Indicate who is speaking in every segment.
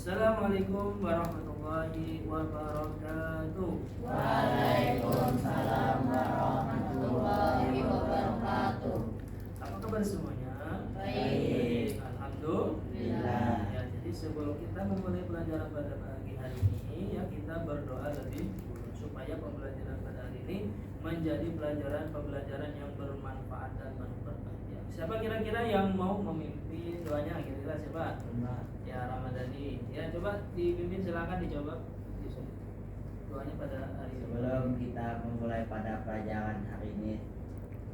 Speaker 1: Assalamualaikum warahmatullahi wabarakatuh.
Speaker 2: Waalaikumsalam warahmatullahi wabarakatuh.
Speaker 1: Apa kabar semuanya?
Speaker 2: Baik.
Speaker 1: Alhamdulillah. Ya, jadi sebelum kita memulai pelajaran pada pagi hari ini, ya kita berdoa lebih dulu supaya pembelajaran pada hari ini menjadi pembelajaran yang bermanfaat dan berkah. Ya, siapa kira-kira yang mau memimpin doanya? Kira-kira siapa? Ya, Ramadhani. Ya, coba dipimpin, silakan dicoba. Doanya pada hari ini.
Speaker 2: Sebelum kita memulai pada pelajaran hari ini,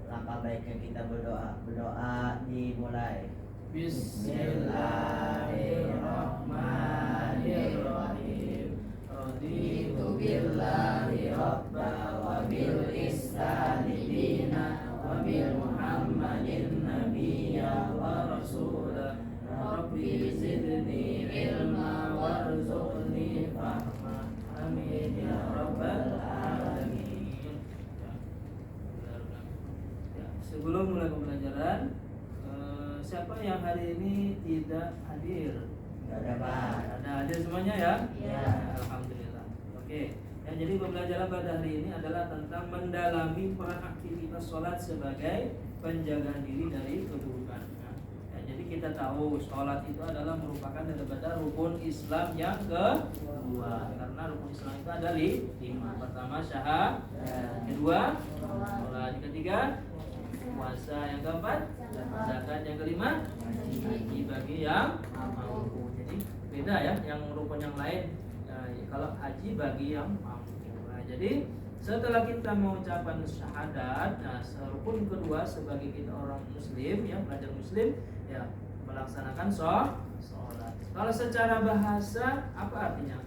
Speaker 2: langkah baiknya kita berdoa dimulai.
Speaker 1: Bismillahirrahmanirrahim. Raditu billahi rabba wa bil islami dina wa bil muhammadin nabiyya wa rasula. Rabbi zidni ilma warzuqni fahma. Amin ya rabbal alamin. Ya, sebelum mulai pembelajaran, siapa yang hari ini tidak hadir?
Speaker 2: Tidak ada, Pak.
Speaker 1: Ada hadir semuanya ya?
Speaker 2: Ya.
Speaker 1: Alhamdulillah. Oke. Ya, jadi pembelajaran pada hari ini adalah tentang mendalami peran aktivitas sholat sebagai penjagaan diri dari keburukan. Ya, jadi kita tahu sholat itu adalah merupakan daripada rukun Islam yang kedua. Karena rukun Islam itu ada 5. Pertama syahadat, kedua sholat, yang ketiga puasa, yang keempat zakat, yang kelima haji bagi yang mampu. Jadi beda ya, yang rukun yang lain kalau haji bagi yang mampu. Nah, jadi setelah kita mengucapkan syahadat, nah rukun kedua sebagai kita orang muslim ya, belajar muslim ya, melaksanakan sholat. Kalau secara bahasa apa artinya?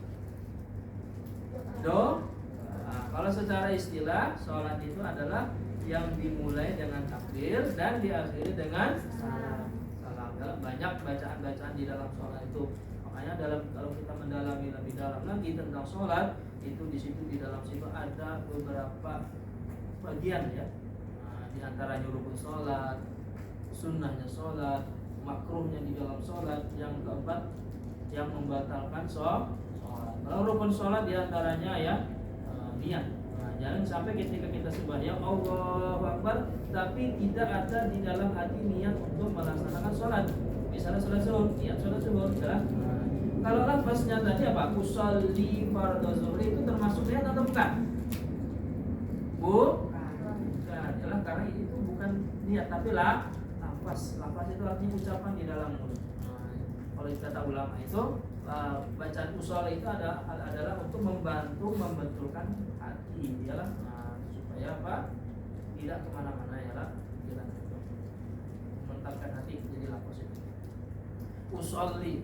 Speaker 1: Nah, kalau secara istilah sholat itu adalah yang dimulai dengan takbir dan diakhiri dengan salam. Banyak bacaan-bacaan di dalam sholat itu. Makanya kalau kita mendalami lebih dalam lagi tentang sholat, itu di dalam situ ada beberapa bagian ya. Nah, di antaranya rukun sholat, sunnahnya sholat, makruhnya di dalam sholat, yang keempat yang membatalkan sholat. Kalau rukun sholat di antaranya ya niat. Jangan sampai ketika kita sembahyang Allahu Akbar tapi tidak ada di dalam hati niat untuk melaksanakan sholat. Misalnya sholat zuhur, niat sholat zuhur ya. Kalau lafaznya tadi apa? Usolli fardhu zuhri itu termasuk niat atau bukan? Bukan. Adalah karena itu bukan niat tapi lafaz. Lafaz itu artinya ucapan di dalam mulut. Kalau kata ulama itu bacaan usul itu adalah untuk membantu membetulkan hati ialah supaya apa, tidak kemana-mana ialah jalan itu mentapkan hati jadi lapos itu. Usolli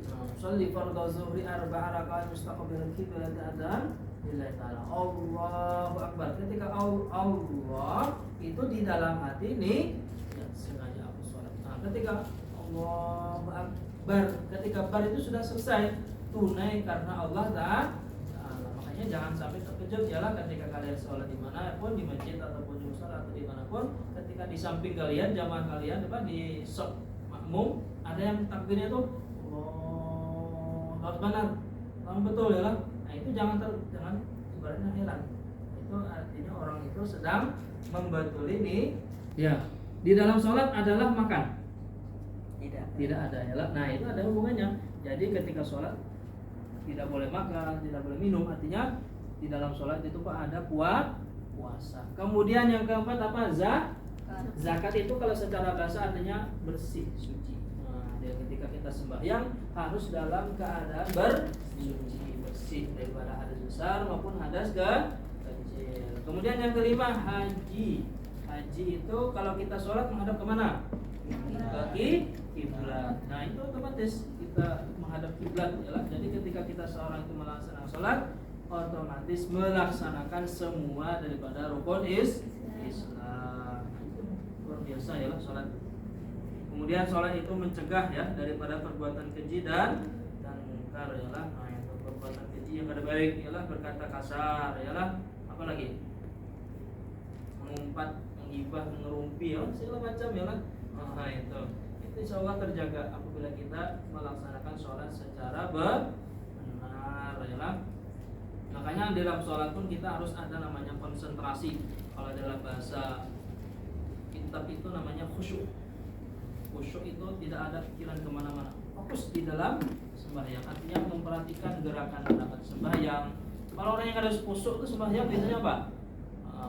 Speaker 1: fardhu zuhri 4 rakaat mustaqbil qiblat adzan lillahi ta'ala. Allahu Akbar. Ketika Allah itu di dalam hati ini ya, sengaja aku sholat. Nah, ketika Allahu Akbar, ketika bar itu sudah selesai tunai karena Allah Ta'ala. Makanya jangan sampai terkejut ialah ketika kalian sholat dimanapun, di masjid ataupun di musola atau dimanapun, ketika di samping kalian, jamaah kalian di sok makmum ada yang takbirnya tuh Allah benar, betul ya lah. Nah itu jangan ibaratnya heran. Itu artinya orang itu sedang membetul ini. Ya, di dalam sholat adalah makan. Tidak ada ya lah. Nah itu ada hubungannya. Jadi ketika sholat tidak boleh makan, tidak boleh minum. Artinya di dalam sholat itu Pak ada puasa. Kemudian yang keempat apa? Zakat itu kalau secara bahasa artinya bersih, suci. Nah, ketika kita sembahyang harus dalam keadaan bersih daripada hadas besar maupun hadas kecil. Kemudian yang kelima haji. Haji itu kalau kita sholat menghadap kemana? Ke kiblat. Nah itu otomatis kita menghadap kiblat ya. Jadi ketika kita seorang itu melaksanakan sholat, otomatis melaksanakan semua daripada rukun Islam. Itu luar biasa ya sholat. Kemudian sholat itu mencegah ya daripada perbuatan keji dan mungkar ya lah. Nah itu perbuatan keji yang kada baik ya lah, berkata kasar ya lah, apa lagi? Mengumpat, menghibah, mengerumpi ya segala macam ya lah. Nah itu insya Allah terjaga apabila kita melaksanakan sholat secara ya. Makanya dalam sholat pun kita harus ada namanya konsentrasi. Kalau dalam bahasa kitab itu namanya khusyuk. Khusyuk itu tidak ada pikiran kemana-mana, fokus di dalam sembahyang. Artinya memperhatikan gerakan sembahyang. Kalau orang yang ada khusyuk itu sembahyang biasanya apa?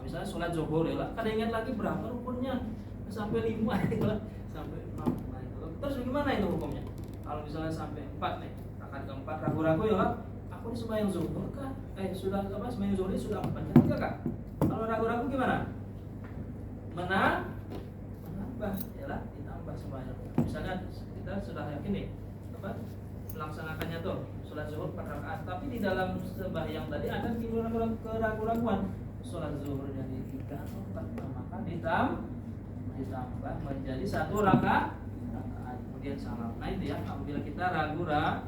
Speaker 1: Misalnya sholat zuhur ya lah, kadang ingat lagi berapa rukunnya, sampai 5 gitu lah, sampai 6. Nah, itu. Terus gimana itu hukumnya? Kalau misalnya sampai 4 nih, rakaat keempat ragu-ragu ya lah, aku ini sembahyang zuhur kah? Sudah apa? Sembahyang zuhur ini sudah 4 kan enggak kah? Kalau ragu-ragu gimana? Menambah ya lah, ditambah sembahyang. Misalnya kita sudah yakin nih apa? Melaksanakannya tuh sholat zuhur 4 rakaat, tapi di dalam sembahyang tadi ada timbul keraguan-raguan. Sholat zuhurnya di 3 atau 4, maka ditambah menjadi 1 rakaat, kemudian salam. Nah itu ya, apabila kita ragu al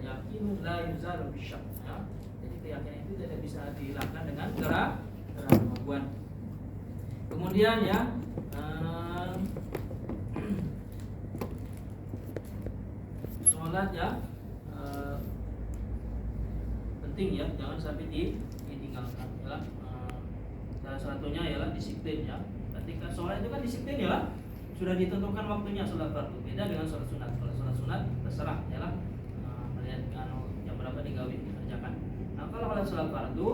Speaker 1: yakin la yuzalu bisyak ya. Jadi keyakinan itu tidak bisa dihilangkan dengan keraguan. Kemudian ya sholat ya penting ya, jangan sampai ditinggalkan ya. Salah satunya ialah disiplin ya. Ketika sholat itu kan disiplin ya, sudah ditentukan waktunya sholat fardu. Beda dengan sholat sunat. Kalau sholat sunat terserah ya, melihat jam berapa dikerjakan. Nah kalau sholat fardu,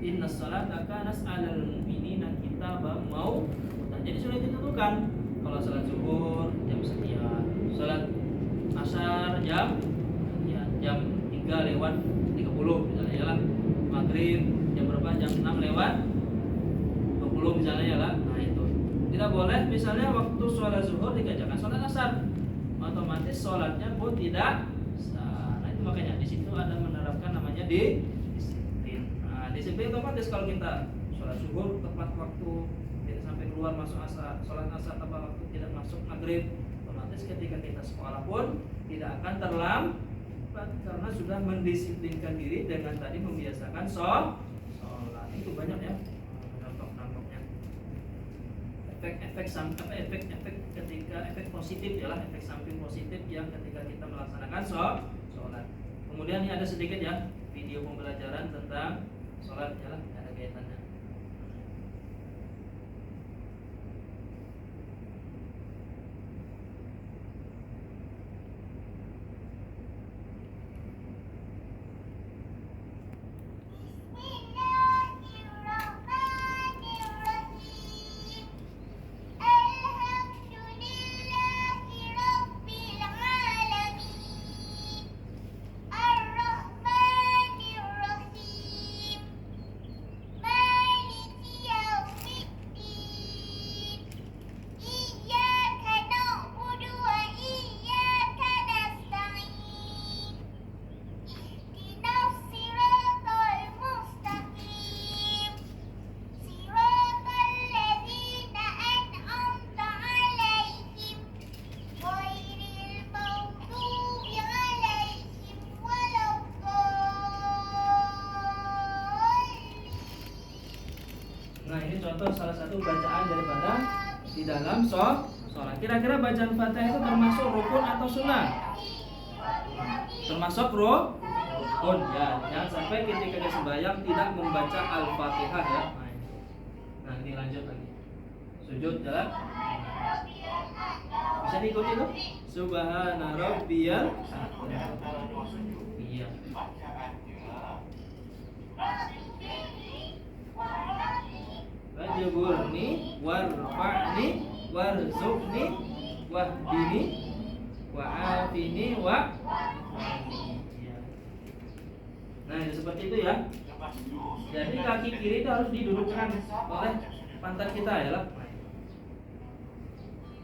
Speaker 1: inna sholata kanat 'alal mu'minina kitaban mauqutan. Jadi sudah ditentukan. Kalau sholat zuhur jam sekian, sholat asar jam 3 lewat 30 misalnya ya lah. Maghrib jam berapa? Jam 6 lewat 20 misalnya ya lah. Nah itu tidak boleh misalnya waktu sholat zuhur dikerjakan sholat asar, otomatis sholatnya pun tidak sah. Nah itu makanya di situ ada menerapkan namanya disiplin. Nah disiplin otomatis kalau kita sholat zuhur tepat waktu, tidak sampai keluar masuk asar, sholat asar tepat waktu, tidak masuk maghrib, otomatis ketika kita sekolah pun tidak akan terlambat karena sudah mendisiplinkan diri dengan tadi membiasakan sholat. Itu banyak ya contoh-contohnya. Efek ketika efek positif ya lah, efek samping positif yang ketika kita melaksanakan sholat. Kemudian ini ada sedikit ya video pembelajaran tentang sholat ya lah, ada kaitannya. Nah ini contoh salah satu bacaan daripada di dalam sholat. Kira-kira bacaan Fatihah itu termasuk rukun atau sunnah? Termasuk rukun ya. Jangan sampai ketika kita sembahyang tidak membaca Al-Fatihah ya. Nah ini lanjut lagi. Sujud ya. Bisa diikuti tuh? Subhana rabbiyal iya. Wajburni warfa'ni warzuqni wahdini wa'afini wa. Nah itu seperti itu ya. Jadi kaki kiri itu harus didudukkan oleh pantat kita ya lah.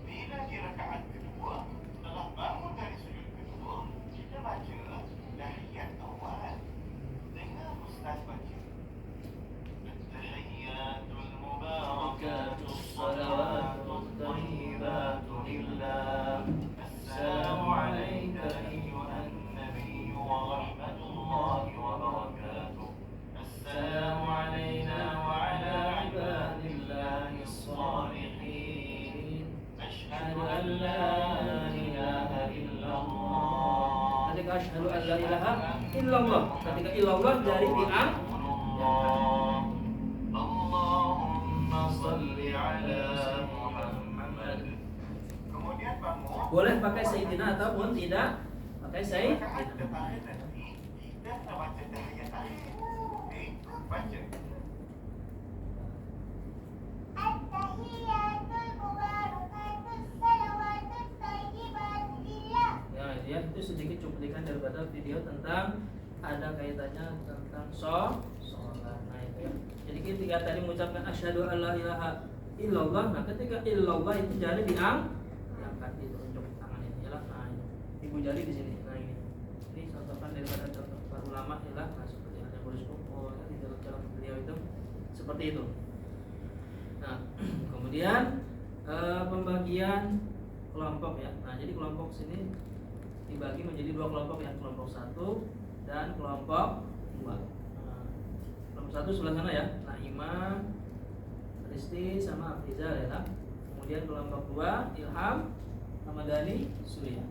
Speaker 3: Bila di rakaat kedua telah bangun dari sujud kedua, kita baca tahiyat awal. Dengar ustaz baca. Tahiyatul mubarakatus salawatut thayyibatu lillah. Assalamu alayka ayyuhan nabiyyu wa rahmatullahi wa barakatuh. Assalamu alayna wa ala ibadillahis salihin.
Speaker 1: ketika asyhadu an la ilaha illallah. Ketika illallah dari diangkat.
Speaker 3: Allahumma salli ala Muhammad. Kemudian bangun.
Speaker 1: Boleh pakai sayyidina ataupun tidak pakai sayyidina.
Speaker 3: Dan baca tahiyat akhir. Baca.
Speaker 1: Ya, itu sedikit cuplikan daripada video tentang ada kaitannya tentang sholat. Nah itu ya. Jadi ketika tadi mengucapkan asyhadu alla ilaha illallah, nah ketika illallah itu jari diangkat itu untuk tangan ini ya. Nah ini ibu jari di sini. Nah ini contohkan daripada contoh para ulama ya. Nah seperti halnya Boris Kopo ya, di dalam beliau itu seperti itu. Nah kemudian pembagian kelompok ya. Nah jadi kelompok sini dibagi menjadi dua kelompok ya, kelompok 1 dan kelompok 2. Nah, kelompok 1 sebelah sana ya, Naima, Risti sama Afrizal ya. Kemudian kelompok 2 Ilham, Ramadhani, Surya.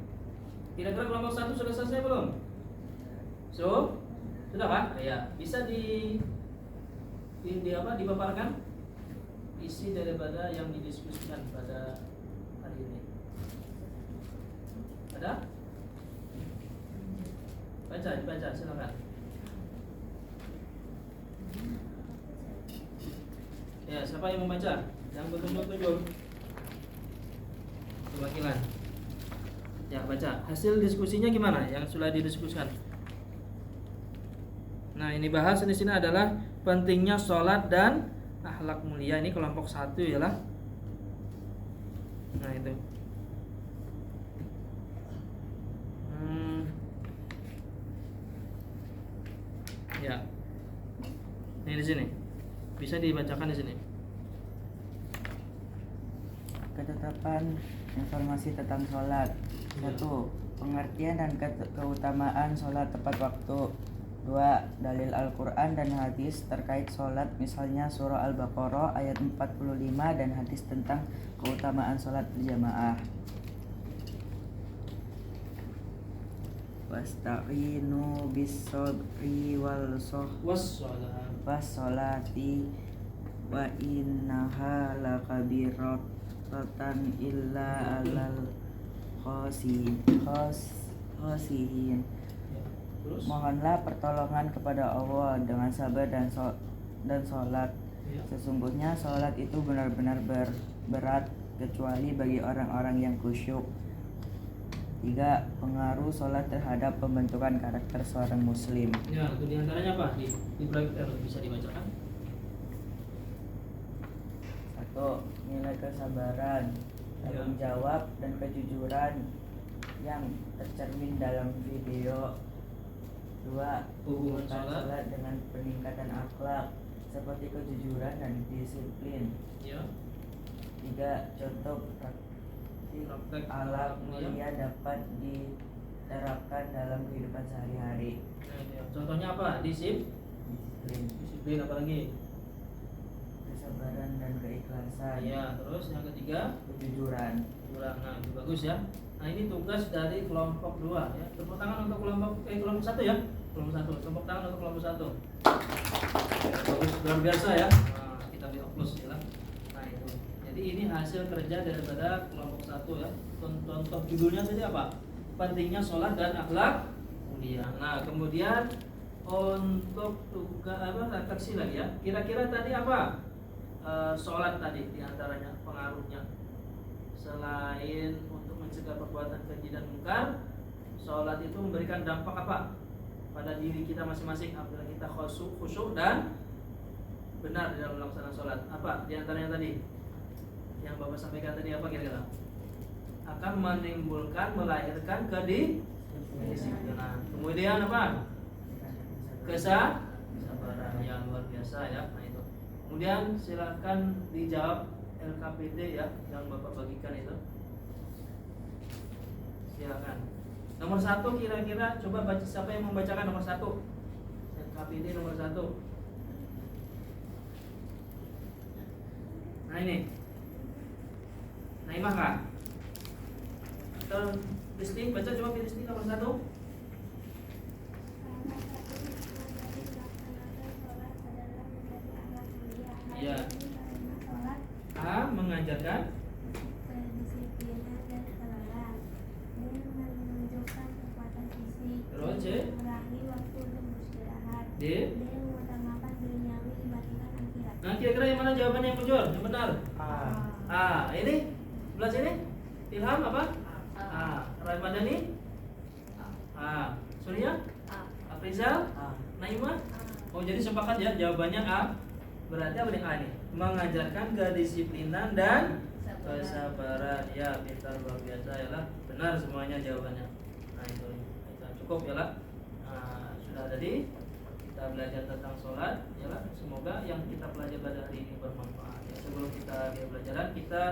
Speaker 1: Kira-kira kelompok 1 sudah selesai belum? Sudah kan? Ya, bisa dipaparkan isi daripada yang didiskusikan pada hari ini. Ada? Baca silakan. Ya, siapa yang membaca? Yang bertunjuk-tunjuk. Perwakilan. Ya, baca. Hasil diskusinya gimana? Yang sudah didiskusikan. Nah, ini bahas di sini adalah pentingnya sholat dan akhlak mulia. Ini kelompok 1 ya lah. Nah, itu. Ya. Ini di sini. Bisa dibacakan di sini.
Speaker 2: Ketetapan informasi tentang sholat. 1. Pengertian dan keutamaan sholat tepat waktu. 2. Dalil Al-Quran dan hadis terkait sholat, misalnya surah Al-Baqarah ayat 45 dan hadis tentang keutamaan sholat berjamaah. Wasta'inu bis-sabri was-sholati wa innaha lakabirotan illa alal khosihin.
Speaker 1: Terus?
Speaker 2: Mohonlah pertolongan kepada Allah dengan sabar dan sholat. Sesungguhnya sholat itu benar-benar berat kecuali bagi orang-orang yang khusyuk. 3. Pengaruh sholat terhadap pembentukan karakter seorang muslim.
Speaker 1: Ya, itu diantaranya apa? Di bisa dibacakan.
Speaker 2: 1. Nilai kesabaran, tanggung jawab dan kejujuran yang tercermin dalam video. 2.
Speaker 1: Hubungan sholat
Speaker 2: dengan peningkatan akhlak seperti kejujuran dan disiplin.
Speaker 1: Ya.
Speaker 2: 3. Contoh praktik akhlak mulia dapat diterapkan dalam kehidupan sehari-hari.
Speaker 1: Contohnya apa? Disiplin apa lagi?
Speaker 2: Kesabaran dan keikhlasan.
Speaker 1: Ya, terus yang ketiga
Speaker 2: Kejujuran.
Speaker 1: Nah, itu bagus ya. Nah, ini tugas dari kelompok 2 ya. Tepuk tangan untuk kelompok 1 ya. Kelompok 1. Tepuk tangan untuk kelompok 1. Bagus, luar biasa ya. Nah, kita beri plus ya. Nah, itu. Jadi ini hasil kerja daripada kelompok 1 ya. Contoh judulnya tadi apa? Pentingnya sholat dan akhlak mulia. Nah, kemudian untuk tugas refleksi lagi ya. Kira-kira tadi apa? Sholat tadi diantaranya pengaruhnya. Selain untuk mencegah perbuatan keji dan mungkar, sholat itu memberikan dampak apa pada diri kita masing-masing apabila kita khusyuk dan benar dalam melaksanakan sholat. Apa diantaranya tadi? Yang Bapak sampaikan tadi apa kira-kira? Akan melahirkan kedisiplinan. Kemudian apa? Kesabaran yang luar biasa ya. Nah itu. Kemudian silakan dijawab LKPD ya yang Bapak bagikan itu. Silakan. Nomor 1 kira-kira coba baca, siapa yang membacakan nomor 1? LKPD nomor 1. Nah ini. Naimah kah? Atau Kristi, baca coba Kristi nomor 1. D.
Speaker 4: D mengutamakan duniawi dibandingkan akhirat.
Speaker 1: Nah, kira-kira yang mana jawabannya yang jujur, yang benar? Ini sebelah sini. Ilham apa? Ramadhani? Surya? Afrizal? Naimah? Oh, jadi sepakat ya jawabannya A. Berarti apa nih A nih? Mengajarkan kedisiplinan dan kesabaran. Ya, pintar luar biasa ya lah. Benar semuanya jawabannya. Nah, itu cukup ya lah. Sudah tadi kita belajar tentang sholat ya lah. Semoga yang kita pelajari pada hari ini bermanfaat. Ya, sebelum kita pelajaran, kita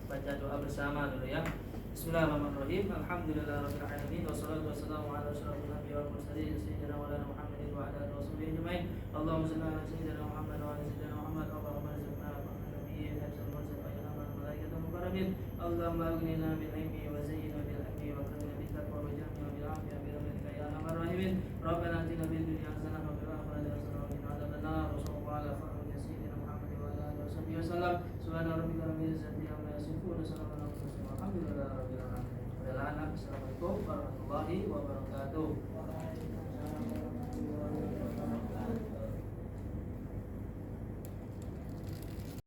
Speaker 1: baca doa bersama dulu ya. Bismillahirrahmanirrahim. Alhamdulillahirabbil alamin wassalatu wassalamu ala asyrofil anbiya'i wal mursalin sayyidina wa lana Muhammadin wa ala alihi washabihi ajmain. Allahumma shalli ala sayyidina Muhammad wa ala sayyidina Muhammad. Allahumma rizqna fa'al nabiyyin habsal mursal wa ya amal malaikatul mukarramin. Allahumma aghnina bil ilmi wa zayyina bil hikmi wa akrimna bit taqwa wa jannibna bil afiyah bi rahmatika ya arhamar rahimin. Rabbana atina fid dunya hasanah wa fil akhirati hasanah wa qina adzabannar. Wa sallallahu ala sayyidina Muhammad wa ala alihi washabihi wasallam. Subhana rabbika rabbil izzati amma yasifun wa salamun ala mursalin. Alhamdulillahirabbil alamin. Assalamualaikum warahmatullahi wabarakatuh.